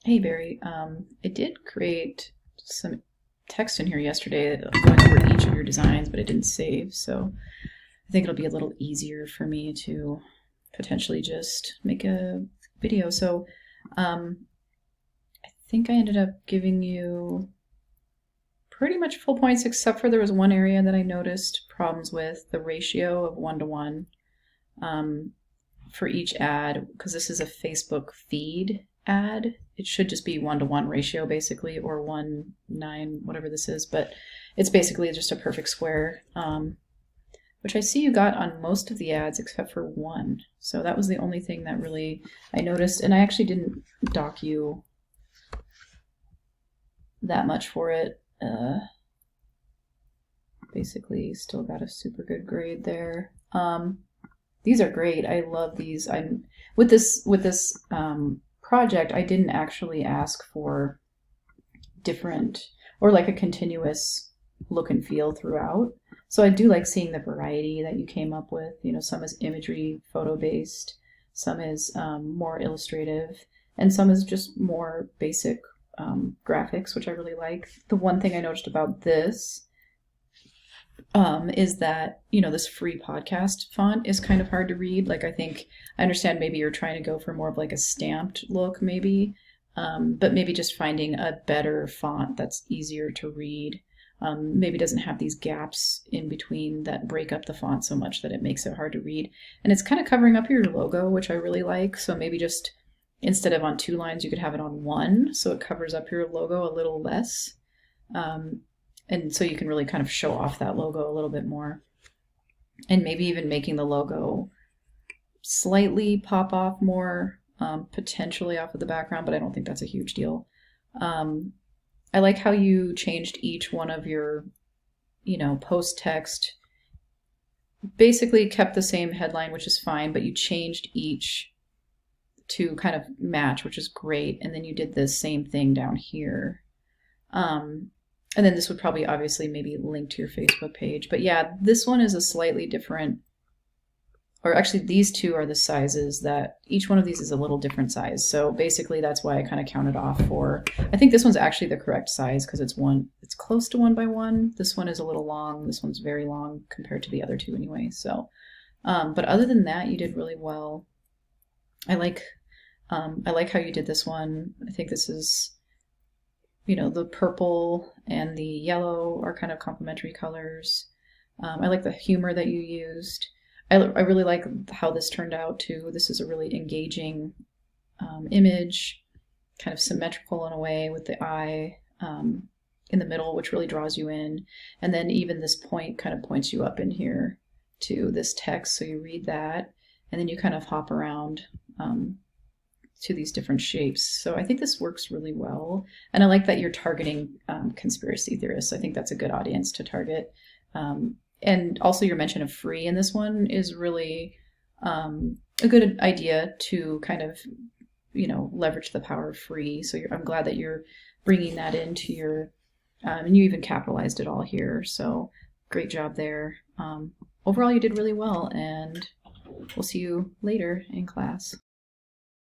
Hey Barry, I did create some text in here yesterday going over each of your designs, but it didn't save, so I think it'll be a little easier for me to potentially just make a video. So I think I ended up giving you pretty much full points, except for there was one area that I noticed problems with, the ratio of 1-to-1 for each ad, because this is a Facebook feed ad. It should just be 1-to-1 ratio basically, or 1:9, whatever this is, but it's basically just a perfect square, which I see you got on most of the ads except for one. So that was the only thing that really I noticed, and I actually didn't dock you that much for it. Basically still got a super good grade there. These are great. I love these. I'm with this project. I didn't actually ask for different or like a continuous look and feel throughout. So I do like seeing the variety that you came up with. You know, some is imagery, photo based, some is more illustrative, and some is just more basic graphics, which I really like. The one thing I noticed about this is that, you know, this free podcast font is kind of hard to read. Like, I understand maybe you're trying to go for more of like a stamped look, maybe, but maybe just finding a better font that's easier to read. Maybe doesn't have these gaps in between that break up the font so much that it makes it hard to read. And it's kind of covering up your logo, which I really like. So maybe just instead of on 2 lines, you could have it on 1, so it covers up your logo a little less. And so you can really kind of show off that logo a little bit more. And maybe even making the logo slightly pop off more, potentially off of the background, but I don't think that's a huge deal. I like how you changed each one of your, you know, post text. Basically kept the same headline, which is fine, but you changed each to kind of match, which is great. And then you did the same thing down here. And then this would probably obviously maybe link to your Facebook page. But yeah, this one is a slightly different, or actually these two are the sizes that, each one of these is a little different size. So basically that's why I kind of counted off for, I think this one's actually the correct size because it's close to 1x1. This one is a little long. This one's very long compared to the other two anyway. So, but other than that, you did really well. I like how you did this one. I think this is, you know, the purple and the yellow are kind of complementary colors. I like the humor that you used. I really like how this turned out too. This is a really engaging image, kind of symmetrical in a way with the eye in the middle, which really draws you in. And then even this point kind of points you up in here to this text. So you read that and then you kind of hop around to these different shapes. So I think this works really well. And I like that you're targeting conspiracy theorists. I think that's a good audience to target. And also your mention of free in this one is really a good idea to kind of, you know, leverage the power of free. So I'm glad that you're bringing that into your, and you even capitalized it all here. So great job there. Overall, you did really well, and we'll see you later in class.